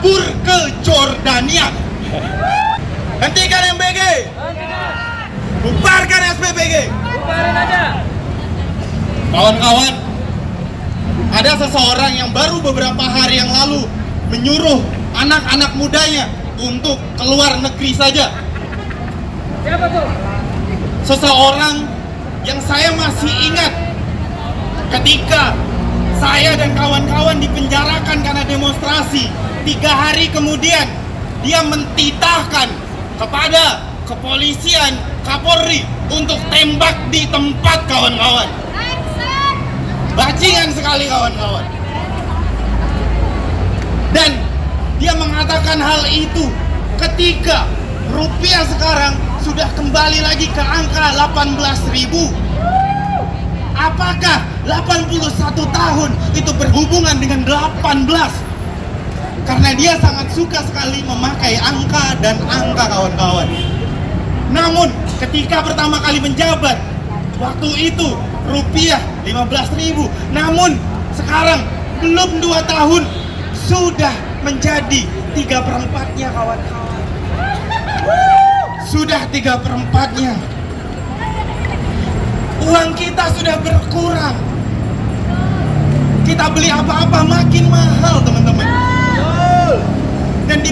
kabur ke Jordania. Hentikan MBG. Bubarkan SPBG. Bubarin aja. Kawan-kawan, ada seseorang yang baru beberapa hari yang lalu menyuruh anak-anak mudanya untuk keluar negeri saja. Siapa tuh? Seseorang yang saya masih ingat ketika saya dan kawan-kawan dipenjarakan karena demonstrasi. 3 hari kemudian dia mentitahkan kepada kepolisian Kapolri untuk tembak di tempat, kawan-kawan. Bajingan sekali, kawan-kawan. Dan dia mengatakan hal itu ketika rupiah sekarang sudah kembali lagi ke angka 18.000. Apakah 81 tahun itu berhubungan dengan 18? Karena dia sangat suka sekali memakai angka dan angka, kawan-kawan. Namun ketika pertama kali menjabat, waktu itu rupiah 15.000. Namun sekarang belum 2 tahun sudah menjadi 3/4-nya, kawan-kawan. Sudah 3/4-nya. Uang kita sudah berkurang. Kita beli apa-apa makin mahal, teman-teman. Dan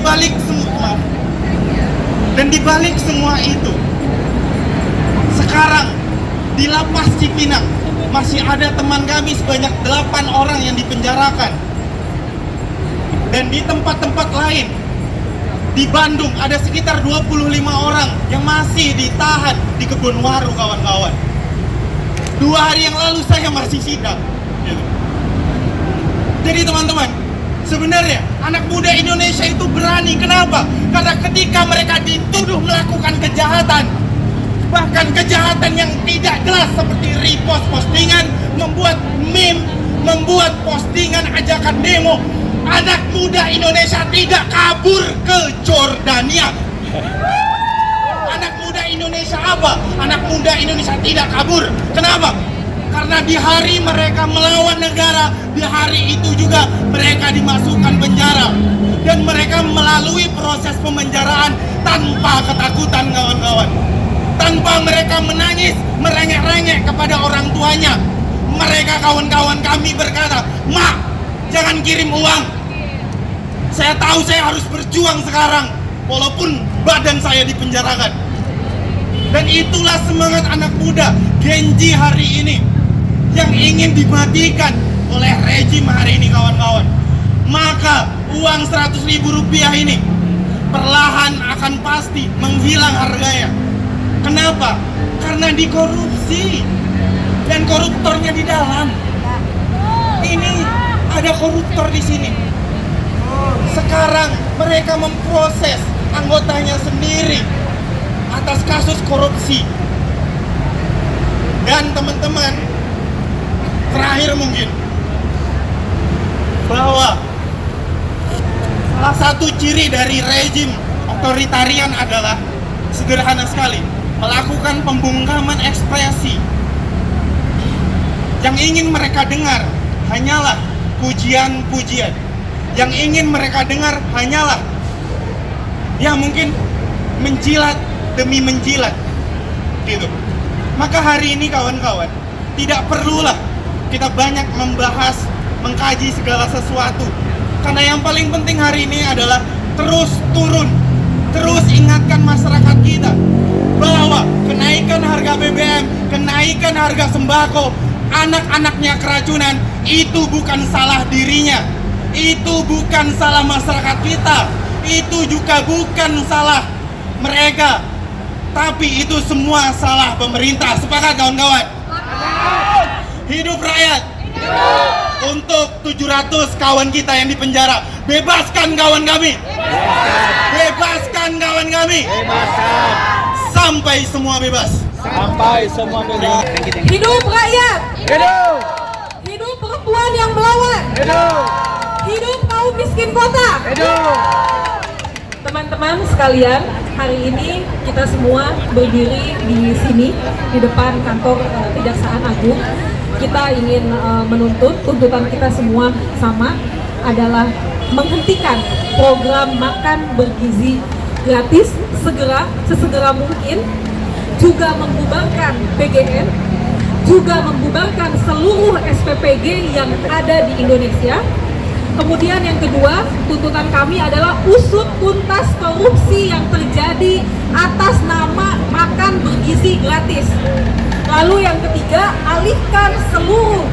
dibalik semua itu, sekarang di lapas Cipinang masih ada teman kami sebanyak 8 orang yang dipenjarakan. Dan di tempat-tempat lain di Bandung ada sekitar 25 orang yang masih ditahan di Kebonwaru, kawan-kawan. 2 hari yang lalu saya masih sidang. Jadi teman-teman, sebenarnya anak muda Indonesia itu berani. Kenapa? Karena ketika mereka dituduh melakukan kejahatan, bahkan kejahatan yang tidak jelas seperti repost postingan, membuat meme, membuat postingan ajakan demo, anak muda Indonesia tidak kabur ke Jordania. Anak muda Indonesia apa? Anak muda Indonesia tidak kabur. Kenapa? Karena di hari mereka melawan negara, di hari itu juga mereka dimasukkan penjara. Dan mereka melalui proses pemenjaraan tanpa ketakutan, kawan-kawan. Tanpa mereka menangis, merengek-rengek kepada orang tuanya. Mereka, kawan-kawan kami, berkata, "Mak, jangan kirim uang. Saya tahu saya harus berjuang sekarang, walaupun badan saya dipenjarakan." Dan itulah semangat anak muda Gen Z hari ini yang ingin dimatikan oleh rejim hari ini, kawan-kawan. Maka uang 100.000 rupiah ini perlahan akan pasti menghilang harganya. Kenapa? Karena dikorupsi dan koruptornya di dalam. Ini ada koruptor di sini. Sekarang mereka memproses anggotanya sendiri atas kasus korupsi. Dan teman-teman, terakhir mungkin, bahwa salah satu ciri dari rejim otoritarian adalah sederhana sekali, melakukan pembungkaman ekspresi. Yang ingin mereka dengar hanyalah pujian-pujian. Yang ingin mereka dengar hanyalah ya mungkin menjilat demi menjilat gitu. Maka hari ini, kawan-kawan, tidak perlulah kita banyak membahas, mengkaji segala sesuatu. Karena yang paling penting hari ini adalah terus turun, terus ingatkan masyarakat kita bahwa kenaikan harga BBM, kenaikan harga sembako, anak-anaknya keracunan, itu bukan salah dirinya, itu bukan salah masyarakat kita, itu juga bukan salah mereka, tapi itu semua salah pemerintah. Sepakat, kawan-kawan? Hidup rakyat. Hidup. Untuk 700 kawan kita yang dipenjara, bebaskan kawan kami. Bebaskan kawan kami. Bebaskan. Sampai semua bebas. Sampai semua bebas. Hidup rakyat. Hidup. Hidup perempuan yang melawan. Hidup. Hidup kaum miskin kota. Hidup. Teman-teman sekalian, hari ini kita semua berdiri di sini di depan kantor Kejaksaan Agung. Kita ingin menuntut, tuntutan kita semua sama, adalah menghentikan program makan bergizi gratis sesegera mungkin, juga membubarkan PGN, juga membubarkan seluruh SPPG yang ada di Indonesia. Kemudian yang kedua, tuntutan kami adalah usut tuntas korupsi yang terjadi atas nama makan bergizi gratis. Lalu yang ketiga, alihkan seluruh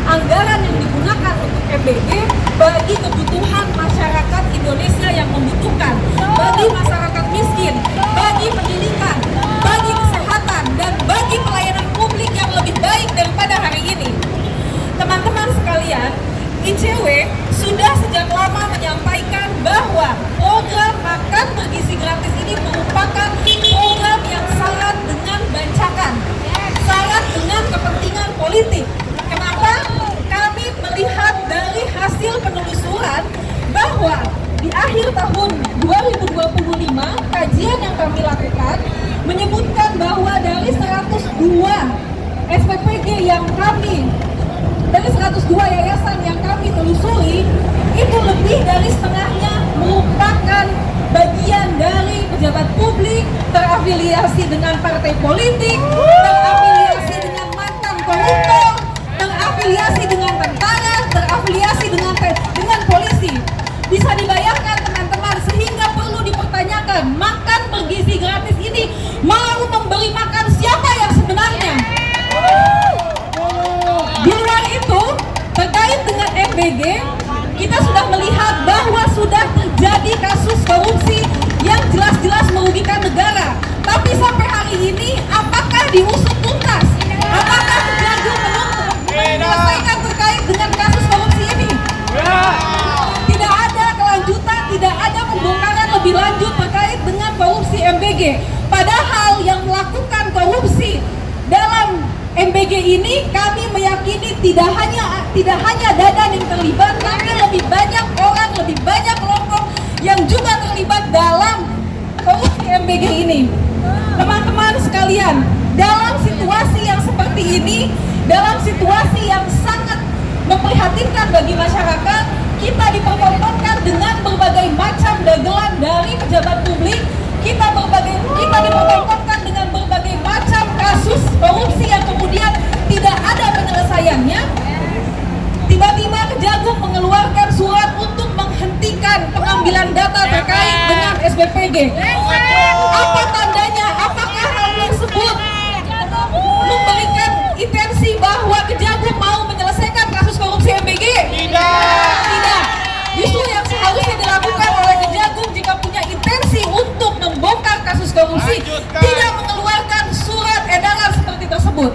anggaran yang digunakan untuk MBG bagi kebutuhan masyarakat Indonesia yang membutuhkan, bagi masyarakat miskin, bagi pendidikan, bagi kesehatan, dan bagi pelayanan publik yang lebih baik daripada hari ini. Teman-teman sekalian, ICW sudah sejak lama menyampaikan bahwa program makan bergizi gratis ini merupakan program yang syarat dengan bancakan, syarat dengan kepentingan politik. Kenapa? Kami melihat dari hasil penelusuran bahwa di akhir tahun 2025, kajian yang kami lakukan menyebutkan bahwa dari 102 SPPG yang kami, dari 102 yayasan yang kami telusuri, itu lebih dari setengahnya merupakan bagian dari pejabat publik terafiliasi dengan partai politik, terafiliasi dengan mantan koruptor, terafiliasi dengan tentara, terafiliasi dengan polisi. Bisa dibayangkan teman-teman, sehingga perlu dipertanyakan, makan bergizi gratis ini mau memberi makan siapa yang sebenarnya? Di luar itu, terkait dengan MBG, kita sudah melihat bahwa sudah terjadi kasus korupsi yang jelas-jelas merugikan negara. Tapi sampai hari ini, apakah diusut tuntas? Apakah Kejagung menyelesaikan terkait dengan kasus korupsi ini? Tidak ada kelanjutan, tidak ada pembongkaran lebih lanjut terkait dengan korupsi MBG. Padahal yang melakukan korupsi dalam MBG ini, kami meyakini tidak hanya Dadan yang terlibat, tapi lebih banyak orang, lebih banyak kelompok yang juga terlibat dalam korupsi MBG ini. Teman-teman sekalian, dalam situasi yang seperti ini, dalam situasi yang sangat memprihatinkan bagi masyarakat, kita dipertontonkan dengan berbagai macam dagelan dari pejabat publik, kita dipertontonkan dengan berbagai macam kasus korupsi yang kemudian tidak ada penyelesaiannya. Tiba-tiba Kejagung mengeluarkan surat untuk menghentikan pengambilan data terkait dengan SPPG. Apa tandanya? Apakah hal tersebut memberikan intensi bahwa Kejagung mau menyelesaikan kasus korupsi MBG? Tidak. Justru yang seharusnya dilakukan oleh Kejagung jika punya intensi untuk membongkar kasus korupsi, tidak mengeluarkan surat edaran seperti tersebut.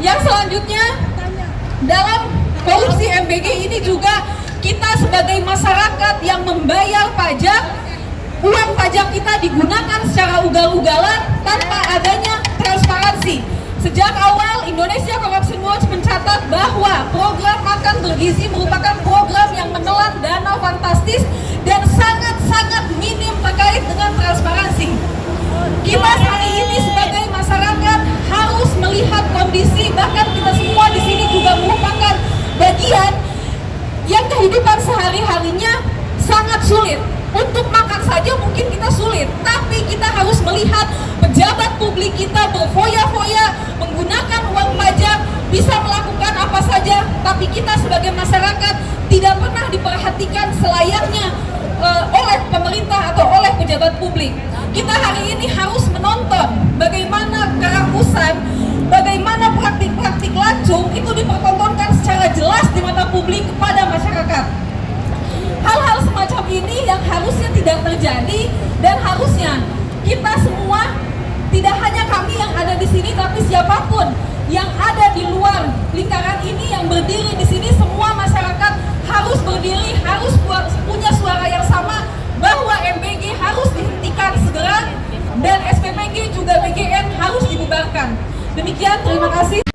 Yang selanjutnya, dalam korupsi MBG ini juga kita sebagai masyarakat yang membayar pajak, uang pajak kita digunakan secara ugal-ugalan tanpa adanya transparansi. Sejak awal, Indonesia Corruption Watch mencatat bahwa program makan bergizi merupakan program yang menelan dana fantastis dan sangat-sangat minim terkait dengan transparansi. Kita hari ini sebagai masyarakat harus melihat kondisi, bahkan kita semua di sini juga merupakan bagian yang kehidupan sehari-harinya sangat sulit. Untuk makan saja mungkin kita sulit, tapi kita harus melihat pejabat publik kita berfoya-foya menggunakan uang pajak, bisa melakukan apa saja, tapi kita sebagai masyarakat tidak pernah diperhatikan selayaknya oleh pemerintah atau oleh pejabat publik. Kita hari ini harus menonton bagaimana kerakusan, bagaimana praktik-praktik lancung itu dipertontonkan secara jelas di mata publik kepada masyarakat. Hal-hal semacam ini yang harusnya tidak terjadi, dan harusnya kita semua, tidak hanya kami yang ada di sini, tapi siapapun yang ada di luar lingkaran ini yang berdiri di sini, semua masyarakat harus berdiri, harus punya suara yang sama bahwa MBG harus dihentikan segera dan SPPG juga PGN harus dibubarkan. Demikian, terima kasih.